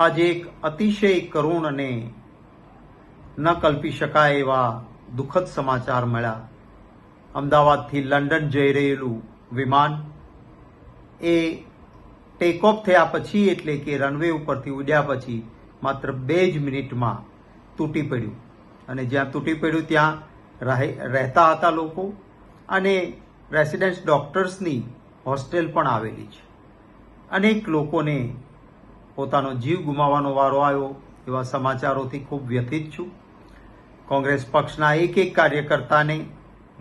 આજે એક અતિશય કરુણ અને ન કલ્પી શકાય એવા દુઃખદ સમાચાર મળ્યા. અમદાવાદથી લંડન જઈ રહેલું વિમાન એ ટેક ઓફ થયા પછી, એટલે કે રનવે ઉપરથી ઉડ્યા પછી માત્ર 2 જ મિનિટમાં તૂટી પડ્યું. અને જ્યાં તૂટી પડ્યું ત્યાં રહેતા હતા લોકો, અને રેસિડેન્સ ડોક્ટર્સની હોસ્ટેલ પણ આવેલી છે. અનેક લોકોને પોતાનો જીવ ગુમાવવાનો વારો આવ્યો. એવા સમાચારોથી ખૂબ વ્યથિત છું. કોંગ્રેસ પક્ષના એક કાર્યકર્તાને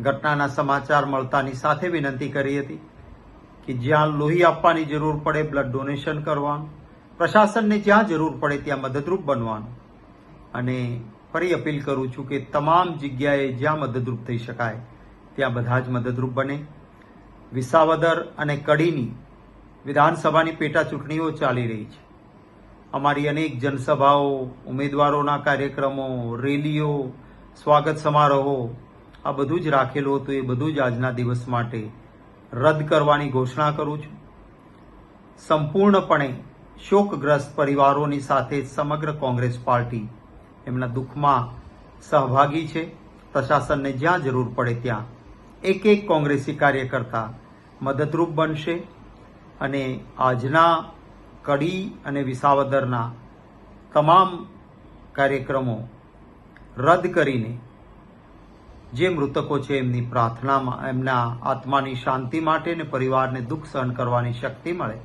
ઘટનાના સમાચાર મળતાની સાથે વિનંતી કરી હતી કે જ્યાં લોહી આપવાની જરૂર પડે બ્લડ ડોનેશન કરવાનું, પ્રશાસનને જ્યાં જરૂર પડે ત્યાં મદદરૂપ બનવાનું. અને ફરી અપીલ કરું છું કે તમામ જગ્યાએ જ્યાં મદદરૂપ થઈ શકાય ત્યાં બધા જ મદદરૂપ બને. વિસાવદર અને કડીની વિધાનસભાની પેટા ચૂંટણીઓ ચાલી રહી છે. અમારી અનેક જનસભાઓ, ઉમેદવારોના કાર્યક્રમો, રેલીઓ, સ્વાગત સમારોહો આ બધું જ રાખેલું હતું. એ બધું જ આજના દિવસ માટે રદ કરવાની ઘોષણા કરું છું. સંપૂર્ણપણે શોકગ્રસ્ત પરિવારોની સાથે સમગ્ર કોંગ્રેસ પાર્ટી એમના દુઃખમાં સહભાગી છે. પ્રશાસનને જ્યાં જરૂર પડે ત્યાં એક કોંગ્રેસી કાર્યકર્તા મદદરૂપ બનશે. અને આજના કડી અને વિસાવદરના તમામ કાર્યક્રમો રદ કરીને જે મૃતકો છે એમની પ્રાર્થનામાં, એમના આત્માની શાંતિ માટે ને પરિવારને દુઃખ સહન કરવાની શક્તિ મળે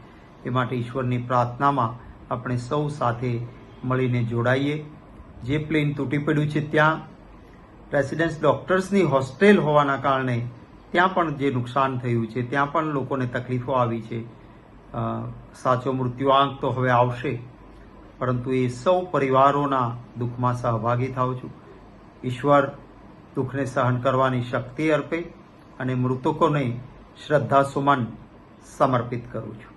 એ માટે ઈશ્વરની પ્રાર્થનામાં આપણે સૌ સાથે મળીને જોડાઈએ. જે પ્લેન તૂટી પડ્યું છે ત્યાં રેસિડેન્સ ડોક્ટર્સની હોસ્ટેલ હોવાના કારણે ત્યાં પણ જે નુકસાન થયું છે, ત્યાં પણ લોકોને તકલીફો આવી છે. સાચો મૃત્યુઆંક તો હવે આવશે, પરંતુ એ સૌ પરિવારોના દુઃખમાં સહભાગી થાઉં છું. ઈશ્વર દુઃખને સહન કરવાની શક્તિ અર્પે અને મૃતકોને શ્રદ્ધાસુમન સમર્પિત કરું છું.